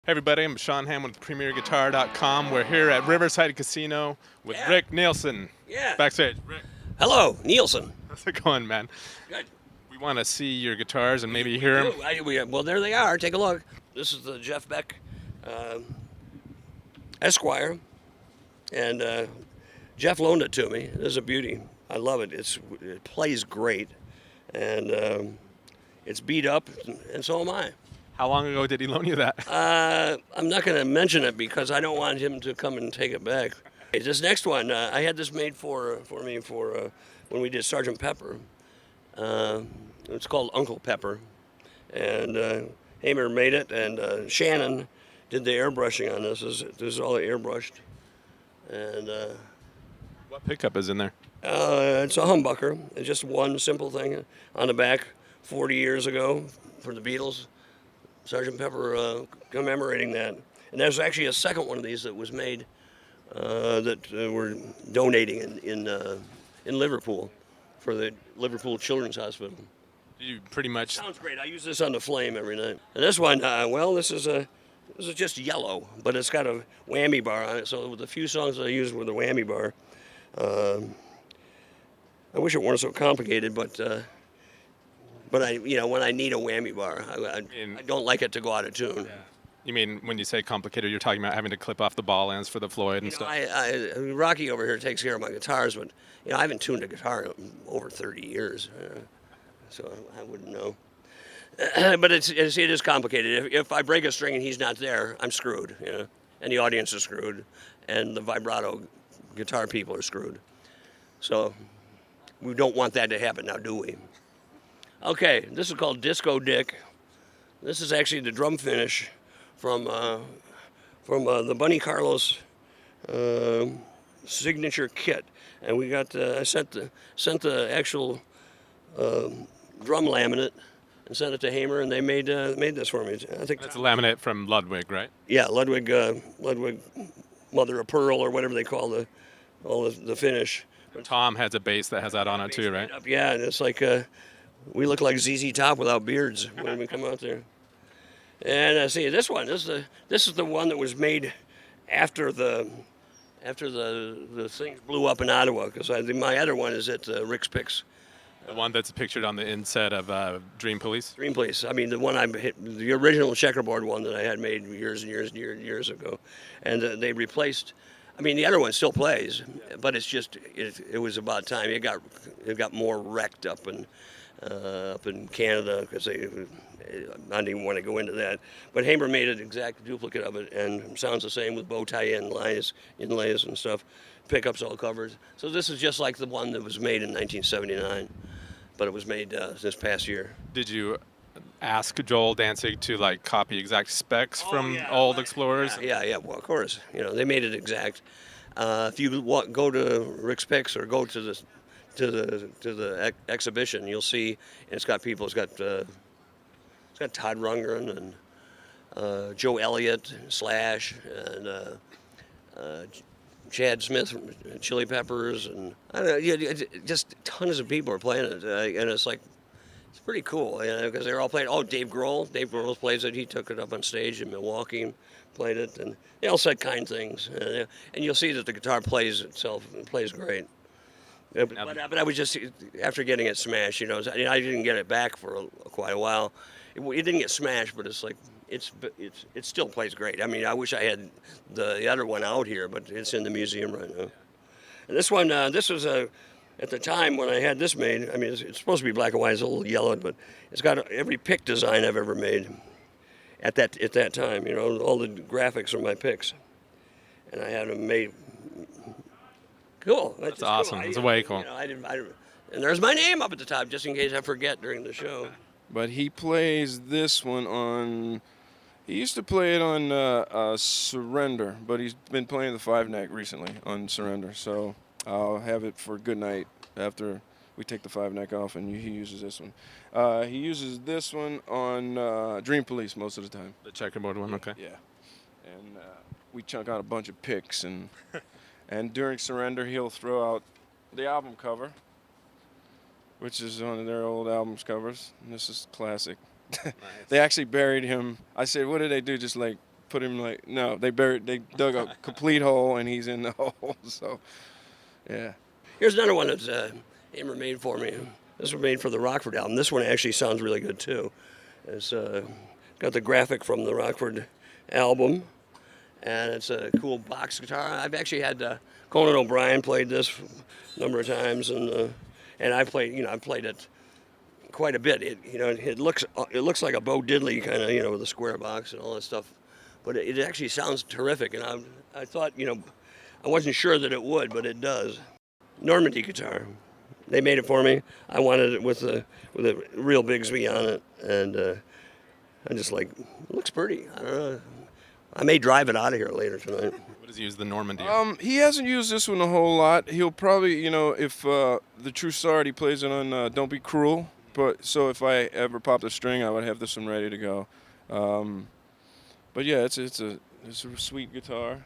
Hey everybody, I'm Sean Ham with PremierGuitar.com. We're here at Riverside Casino with Rick Nielsen. Yeah. Backstage. Rick, Hello, Nielsen. how's it going, man? Good. We want to see your guitars and maybe We hear them. do. Well, there they are. Take a look. This is the Jeff Beck Esquire, and Jeff loaned it to me. It is a beauty. I love it. It plays great, and it's beat up, and so am I. How long ago did he loan you that? I'm not going to mention it because I don't want him to come and take it back. This next one, I had this made for me when we did Sergeant Pepper. It's called Uncle Pepper, and Hamer made it, and Shannon did the airbrushing on this. This is all airbrushed, and What pickup is in there? it's a humbucker. It's just one simple thing on the back. 40 years ago, for the Beatles, Sergeant Pepper commemorating that. And there's actually a second one of these that was made that we're donating in Liverpool for the Liverpool Children's Hospital. You pretty much. Sounds great. I use this on the flame every night. And this one, this is just yellow, but it's got a whammy bar on it. So with the few songs that I use with a whammy bar, I wish it weren't so complicated, but I, when I need a whammy bar, I don't like it to go out of tune. Yeah. You mean when you say complicated, you're talking about having to clip off the ball ends for the Floyd and stuff? Rocky over here takes care of my guitars, but I haven't tuned a guitar in over 30 years, so I wouldn't know. But it is complicated. If I break a string and he's not there, I'm screwed, and the audience is screwed, and the vibrato guitar people are screwed. So we don't want that to happen now, do we? Okay, this is called Disco Dick. This is actually the drum finish from the Bunny Carlos signature kit, and we got I sent the actual drum laminate and sent it to Hamer, and they made this for me. I think That's a laminate from Ludwig, right? Yeah, Ludwig Mother of Pearl or whatever they call the finish. Tom has a bass that has that on it too, right? Yeah, and it's like we look like ZZ Top without beards when we come out there. And see this one. This is the one that was made after the things blew up in Ottawa. Because my other one is at Rick's Picks. The one that's pictured on the inset of Dream Police? Dream Police. I mean, the one the original checkerboard one that I had made years and years ago. And they replaced, I mean, the other one still plays, but it's just, it was about time. It got more wrecked up in Canada because I didn't even want to go into that. But Hamer made an exact duplicate of it and sounds the same with bow tie inlays and stuff. Pickups all covered. So this is just like the one that was made in 1979, but it was made this past year. Did you ask Joel Danzig to copy exact specs from old Explorers? Yeah. Well, of course, they made it exact. If you go to Rick's Picks or go to the exhibition, you'll see, and it's got Todd Rundgren and Joe Elliott, Slash, and Chad Smith from Chili Peppers, and I don't know, just tons of people are playing it, and it's pretty cool, because they're all playing. Oh, Dave Grohl plays it. He took it up on stage in Milwaukee and played it, and they all said kind things, and you'll see that the guitar plays itself. It plays great. But I was just, after getting it smashed, I didn't get it back for quite a while. It didn't get smashed, but it's it still plays great. I mean, I wish I had the other one out here, but it's in the museum right now. And this one, this was at the time when I had this made. I mean, it's supposed to be black and white. It's a little yellowed, but it's got every pick design I've ever made at that time. All the graphics are my picks, and I had them made. Cool. That's awesome. It's way cool. And there's my name up at the top, just in case I forget during the show. But he plays this one on. He used to play it on Surrender, but he's been playing the 5-neck recently on Surrender. So I'll have it for good night after we take the 5-neck off, and he uses this one. He uses this one on Dream Police most of the time. The checkerboard one, okay. Yeah. And we chunk out a bunch of picks, and and during Surrender, he'll throw out the album cover, which is one of their old albums covers. And this is classic. Nice. They actually buried him. I said, what did they do? Just put him like no. They dug a complete hole, and he's in the hole. So, yeah. Here's another one that's Amber made for me. This was made for the Rockford album. This one actually sounds really good too. It's got the graphic from the Rockford album, and it's a cool box guitar. I've actually had Conan O'Brien played this a number of times, and I played it quite a bit. It looks like a Bo Diddley kind of, with a square box and all that stuff, but it actually sounds terrific. And I thought, I wasn't sure that it would, but it does. Normandy guitar. They made it for me. I wanted it with a real Bigsby on it, and I just like, it looks pretty. I don't know. I may drive it out of here later tonight. What does he use the Normandy? He hasn't used this one a whole lot. He'll probably, if the True Start, he plays it on Don't Be Cruel. But so if I ever popped a string, I would have this one ready to go. But yeah, it's a sweet guitar,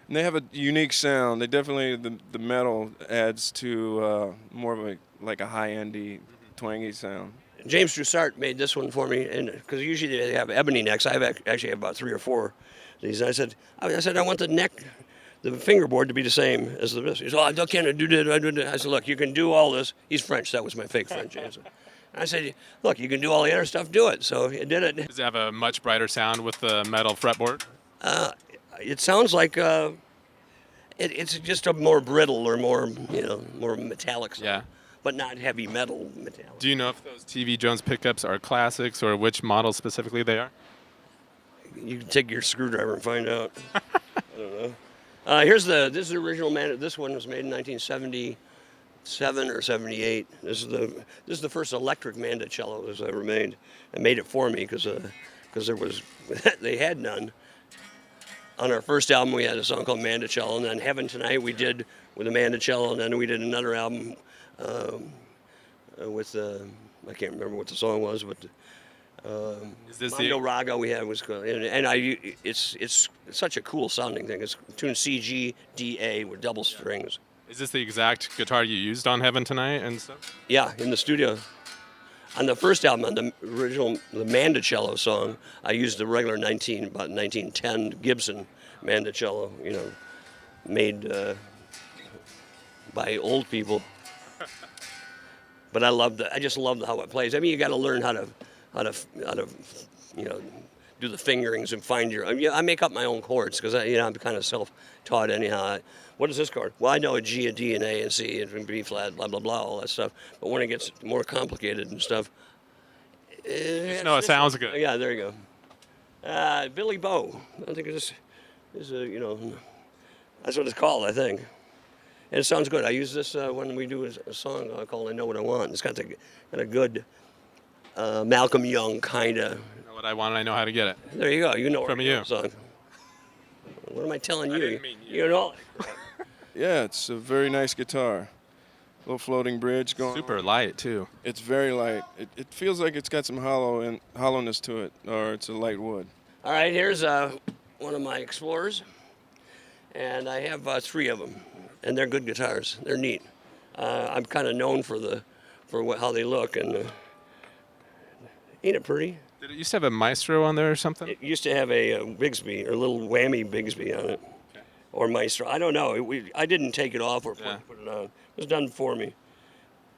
and they have a unique sound. They definitely the metal adds to more of a high-endy, twangy sound. James Trussart made this one for me, and because usually they have ebony necks. I actually have about 3 or 4 of these. And I said I want the neck, the fingerboard to be the same as the wrist. He said, "Oh, I can't do that." I said, "Look, you can do all this." He's French. That was my fake French answer. I said, "Look, you can do all the other stuff. Do it." So he did it. Does it have a much brighter sound with the metal fretboard? It sounds like it's just a more brittle or more metallic sound. Yeah. But not heavy metal metallic. Do you know if those TV Jones pickups are classics or which model specifically they are? You can take your screwdriver and find out. I don't know. This is the original This one was made in 1977 or 78. This is the first electric mandocello that's ever made. I made it for me because there was they had none. On our first album, we had a song called Mandocello, and then Heaven Tonight we did with a mandocello, and then we did another album with I can't remember what the song was, but Is this Mondo Raga we had was cool, and it's such a cool sounding thing. It's tuned C, G, D, A with double strings. Is this the exact guitar you used on Heaven Tonight and stuff? Yeah, in the studio. On the first album, on the original, the Mandocello song, I used the regular about 1910 Gibson Mandocello, made by old people. But I just love how it plays. I mean, you got to learn how to do the fingerings and find your. I make up my own chords because I'm kind of self-taught anyhow. What is this chord? Well, I know a G, a D, and A, and C, and B flat, blah blah blah, all that stuff. But when it gets more complicated and stuff, No, it sounds good. Yeah, there you go. Billy Bow. I think this is that's what it's called, I think. And it sounds good. I use this when we do a song called "I Know What I Want." It's got a good Malcolm Young kind of. I know what I want and I know how to get it. There you go. You know From you. the song. What am I telling you? didn't mean you. You know. Yeah, it's a very nice guitar. Little floating bridge going. Super light too. It's very light. It feels like it's got some hollowness to it, or it's a light wood. All right, here's one of my Explorers, and I have 3 of them, and they're good guitars. They're neat. I'm kind of known for how they look, and ain't it pretty? Did it used to have a Maestro on there or something? It used to have a Bigsby, or a little whammy Bigsby on it, or Maestro. I don't know. I didn't take it off or put it on. It was done for me,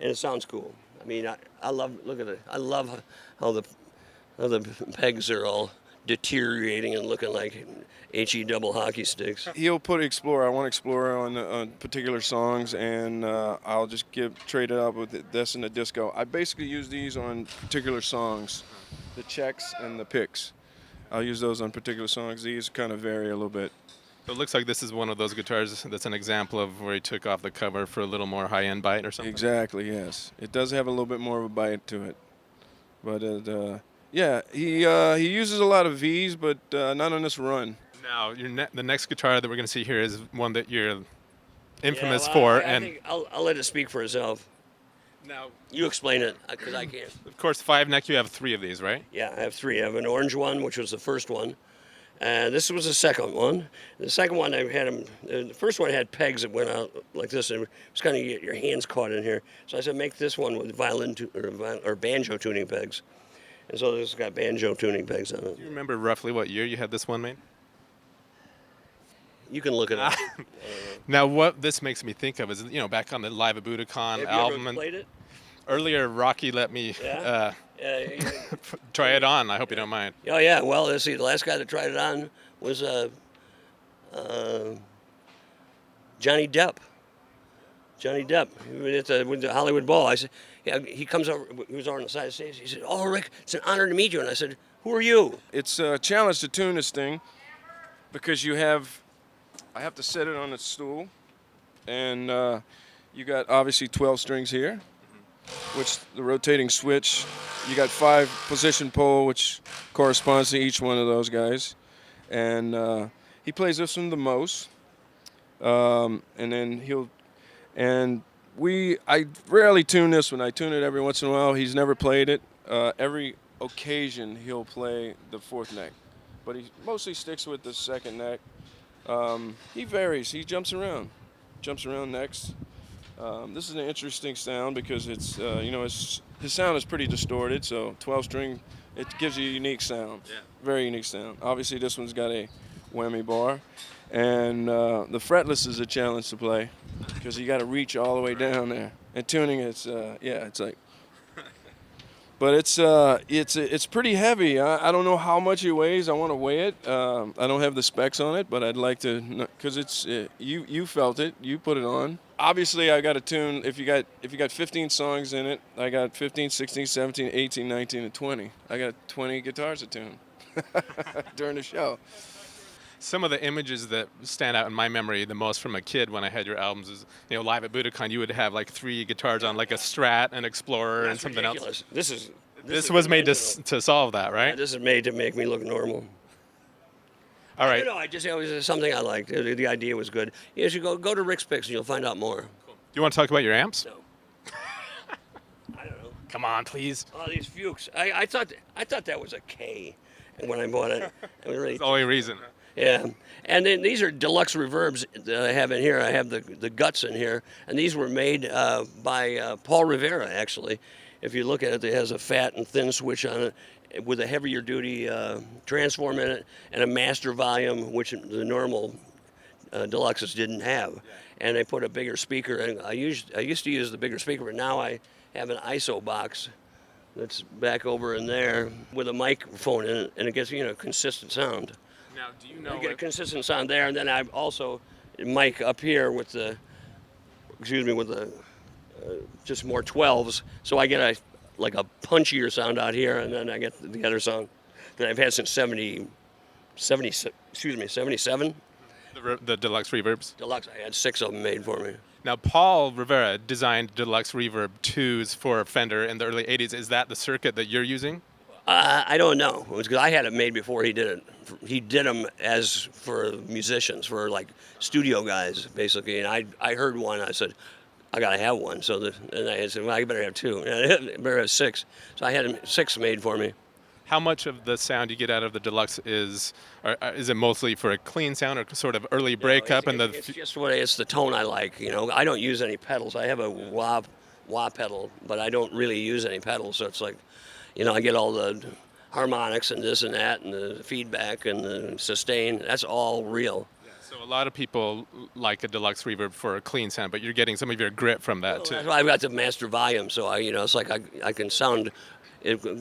and it sounds cool. I mean, I love. Look at it. I love how the pegs are all deteriorating and looking like HE double hockey sticks. He'll put Explorer. I want Explorer on particular songs, and I'll just trade it up with this and the disco. I basically use these on particular songs, the checks and the picks. I'll use those on particular songs. These kind of vary a little bit. So it looks like this is one of those guitars that's an example of where he took off the cover for a little more high-end bite or something. Exactly, yes. It does have a little bit more of a bite to it. But, yeah, he uses a lot of V's, but not on this run. Now, the next guitar that we're going to see here is one that you're infamous Yeah, for. I think I'll let it speak for itself. Now, You explain it, because I can't. of course, 5-neck, you have 3 of these, right? Yeah, I have 3. I have an orange one, which was the first one. This was the second one. The second one, I had them. The first one had pegs that went out like this, and it was kind of get your hands caught in here. So I said, make this one with violin or banjo tuning pegs. And so this got banjo tuning pegs on it. Do you remember roughly what year you had this one made? You can look it up. Now, what this makes me think of is, back on the Live at Budokan Have album. you ever played it? Earlier, Rocky let me Yeah? try it on. I hope you don't mind. Oh, yeah. Well, let's see. The last guy that tried it on was Johnny Depp. Johnny Depp. With the Hollywood Bowl. I said, yeah, he comes over. He was over on the side of the stage. He said, "Oh, Rick, it's an honor to meet you." And I said, "Who are you?" It's a challenge to tune this thing because I have to set it on a stool, and you got obviously 12 strings here, which the rotating switch. You got 5 position pole, which corresponds to each one of those guys, and he plays this one the most, and then I rarely tune this one. I tune it every once in a while. He's never played it. Every occasion he'll play the 4th neck, but he mostly sticks with the 2nd neck. He varies. He jumps around necks. This is an interesting sound because it's his sound is pretty distorted. So 12 string, it gives you a unique sound. Yeah. Very unique sound. Obviously this one's got a whammy bar, and the fretless is a challenge to play because you got to reach all the way down there. And tuning it's like. But it's pretty heavy. I don't know how much it weighs. I want to weigh it. I don't have the specs on it, but I'd like to, because it's you felt it. You put it on. Obviously, I got to tune. If you got 15 songs in it, I got 15, 16, 17, 18, 19, and 20. I got 20 guitars to tune during the show. Some of the images that stand out in my memory the most from a kid when I had your albums is, Live at Budokan, you would have like 3 guitars on, like a Strat, an Explorer, and something ridiculous. else. This is was made to solve that, right? Yeah, this is made to make me look normal. All right. It was something I liked. The idea was good. You should go to Rick's Picks and you'll find out more. Cool. Do you want to talk about your amps? No. I don't know. Come on, please. Oh, these Fuchs. I thought that was a K when I bought it. That's the only reason. Yeah, and then these are Deluxe Reverbs that I have in here. I have the guts in here, and these were made by Paul Rivera, actually. If you look at it, it has a fat and thin switch on it with a heavier duty transform in it and a master volume, which the normal Deluxes didn't have. And they put a bigger speaker, and I used to use the bigger speaker, but now I have an ISO box that's back over in there with a microphone in it, and it gets consistent sound. Now, do you know? I get a consistent sound there, and then I also mic up here with the just more 12s, so I get a punchier sound out here, and then I get the other sound that I've had since 77. The Deluxe Reverbs. Deluxe. I had 6 of them made for me. Now, Paul Rivera designed Deluxe Reverb 2s for Fender in the early 80s. Is that the circuit that you're using? I don't know. It was because I had it made before he did it. He did them as for musicians, for like studio guys, basically. And I heard one. I said, I gotta have one. And I said, well, I better have 2. And I better have 6. So I had 6 made for me. How much of the sound you get out of the Deluxe is it mostly for a clean sound or sort of early breakup? It's just it's the tone I like. I don't use any pedals. I have a wah pedal, but I don't really use any pedals. So it's like, I get all the harmonics and this and that and the feedback and the sustain. That's all real. Yeah, so a lot of people like a Deluxe Reverb for a clean sound, but you're getting some of your grit from that too. That's why I've got the master volume, so it's like I can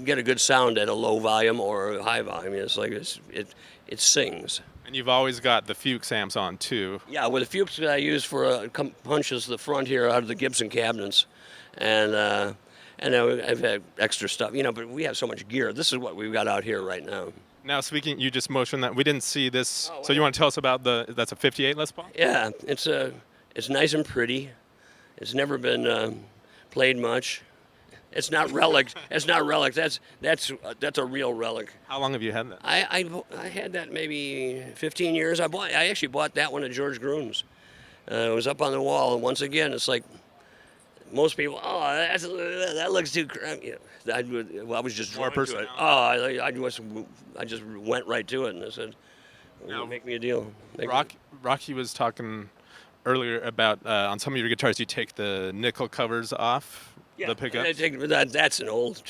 get a good sound at a low volume or a high volume. It's like it sings. And you've always got the Fuchs amps on too. Yeah, with the Fuchs that I use for punches the front here out of the Gibson cabinets, and I've had extra stuff, but we have so much gear. This is what we've got out here right now. Now, speaking, you just motioned that we didn't see this. So you want to tell us about that's a 58 Les Paul? Yeah, it's nice and pretty. It's never been played much. It's not relic. It's not relic. That's a real relic. How long have you had that? I had that maybe 15 years. I actually bought that one at George Groom's. It was up on the wall, and once again, it's like most people. Oh, that looks too crappy. I was just drawn to it. I just went right to it, and I said, "Make me a deal." Rocky was talking earlier about on some of your guitars, you take the nickel covers off. Yeah, the pickups. That's an old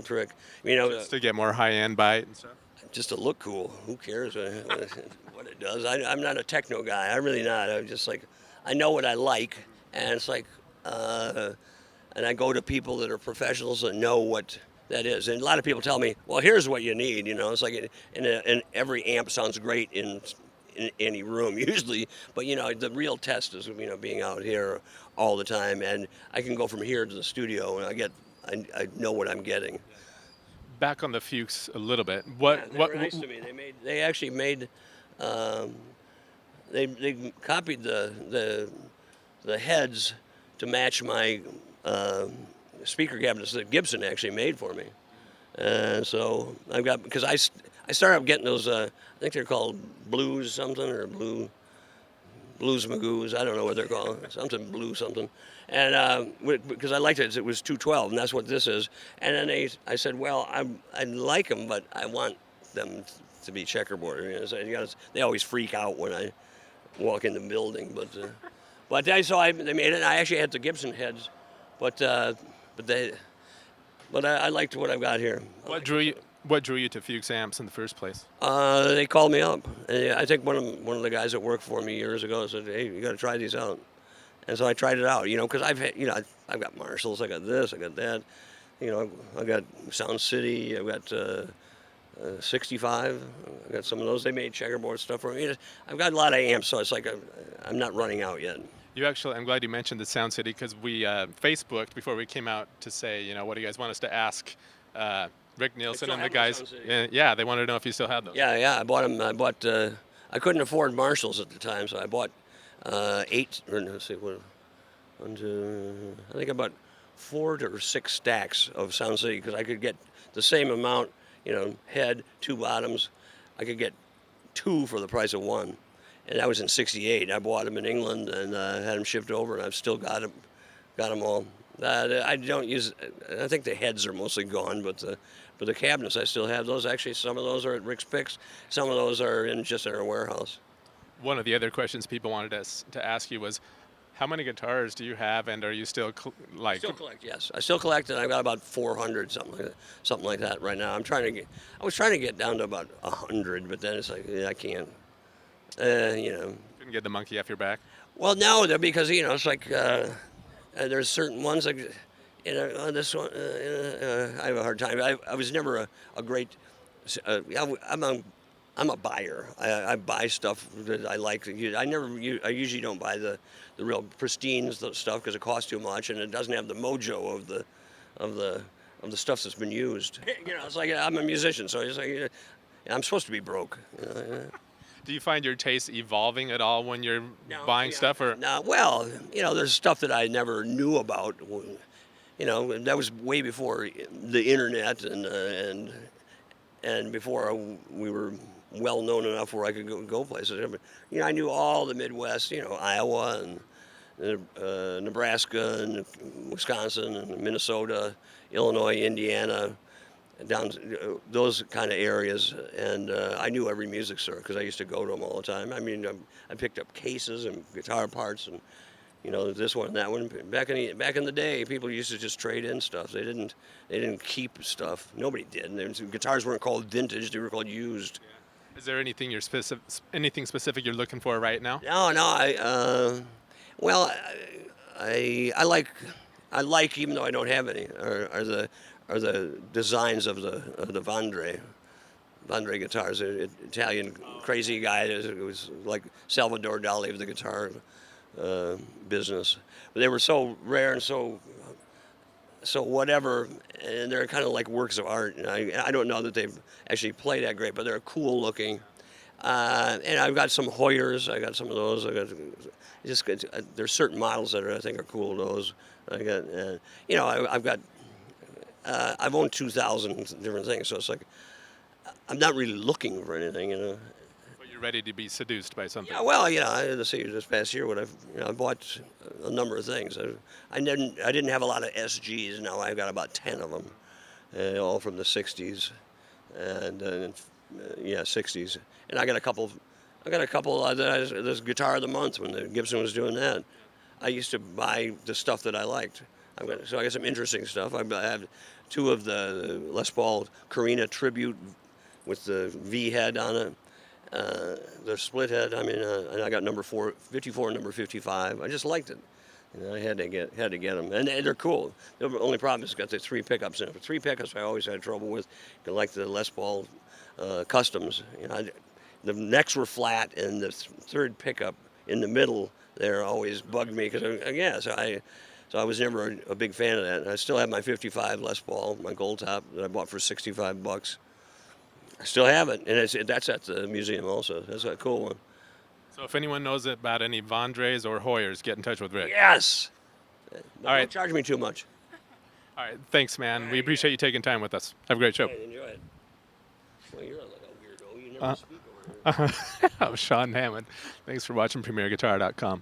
trick. Just to get more high-end bite and stuff. Just to look cool. Who cares what it it does. I'm not a techno guy. I'm really not. I'm just like, I know what I like, and it's like, and I go to people that are professionals that know what that is. And a lot of people tell me, well, here's what you need. It's like, and every amp sounds great in any room usually, but the real test is being out here all the time, and I can go from here to the studio, and I know what I'm getting. Back on the Fuchs a little bit. Yeah, they were nice to me. They actually made they copied the heads to match my speaker cabinets that Gibson actually made for me. And so I've got, because I started getting those, I think they're called Blues something, or Blues Magoos, I don't know what they're called, something Blue something. And because I liked it was 212, and that's what this is. And then I said, well, I like them, but I want them to be checkerboard. So they always freak out when I walk in the building, but they made it. And I actually had the Gibson heads, but I liked what I've got here. What drew you to Fuchs amps in the first place? They called me up. And I think one of the guys that worked for me years ago said, "Hey, you got to try these out." And so I tried it out. Because I've got Marshalls, I got this, I got that. I got Sound City, I've got 65. I got some of those. They made checkerboard stuff for me. I've got a lot of amps, so it's like I'm not running out yet. I'm glad you mentioned the Sound City, because we Facebooked before we came out to say, what do you guys want us to ask Rick Nielsen and the guys? Yeah, they wanted to know if you still had those. Yeah, I bought them. I couldn't afford Marshalls at the time, so I bought 8. Or let's see, I think I bought 4 or 6 stacks of Sound City, because I could get the same amount. Head, 2 bottoms. I could get 2 for the price of 1. And that was in '68. I bought them in England and had them shipped over, and I've still got them all. I don't use. I think the heads are mostly gone, but the cabinets I still have those. Actually, some of those are at Rick's Picks. Some of those are just in our warehouse. One of the other questions people wanted us to ask you was, how many guitars do you have, and are you still Still collect, yes. I still collect, and I've got about 400, something like that right now. I was trying to get down to about 100, but then it's like, I can't. Couldn't get the monkey off your back? Well, no, because it's like there's certain ones like this one. I have a hard time. I was never a great. I'm a buyer. I buy stuff that I like. I usually don't buy the real pristine stuff because it costs too much and it doesn't have the mojo of the stuff that's been used. It's like I'm a musician, so it's like I'm supposed to be broke. Do you find your taste evolving at all when you're buying stuff? Or no, well, there's stuff that I never knew about. That was way before the internet and before we were well known enough where I could go places. I knew all the Midwest, Iowa and Nebraska and Wisconsin and Minnesota, Illinois, Indiana, down those kind of areas, and I knew every music store because I used to go to them all the time. I mean, I picked up cases and guitar parts, and this one and that one. Back in the day, people used to just trade in stuff. They didn't keep stuff. Nobody did. And guitars weren't called vintage; they were called used. Yeah. Is there anything anything specific you're looking for right now? No. I like, even though I don't have any, are the designs of the Vandre guitars. An Italian crazy guy. It was like Salvador Dali of the guitar business. But they were so rare and so whatever, and they're kind of like works of art. And I don't know that they actually play that great, but they're cool looking. And I've got some Hoyers. I got some of those. There's certain models that I think are cool. Those I got. I've owned 2,000 different things, so it's like I'm not really looking for anything, But you're ready to be seduced by something. Yeah, well, I had to see this past year what I bought a number of things. I didn't have a lot of SGs. Now I've got about 10 of them, all from the '60s, and 60s. And I got a couple. This Guitar of the Month when the Gibson was doing that. I used to buy the stuff that I liked. So I got some interesting stuff. I have 2 of the Les Paul Carina Tribute with the V head on it, The split head. I mean, and I got number 54 and number 55. I just liked it. I had to get them, and they're cool. The only problem is it's got the 3 pickups in it. 3 pickups I always had trouble with, like the Les Paul Customs. The necks were flat, and the third pickup in the middle there always bugged me because so I was never a big fan of that. And I still have my 55 Les Paul, my gold top that I bought for $65. I still have it, and that's at the museum also. That's a cool one. So if anyone knows about any Vondres or Hoyers, get in touch with Rick. Yes. All Don't right. charge me too much. All right. Thanks, man. We appreciate you taking time with us. Have a great show. Right, enjoy it. Well, you're like a weirdo. You never speak over here. I'm Sean Hammond. Thanks for watching PremierGuitar.com.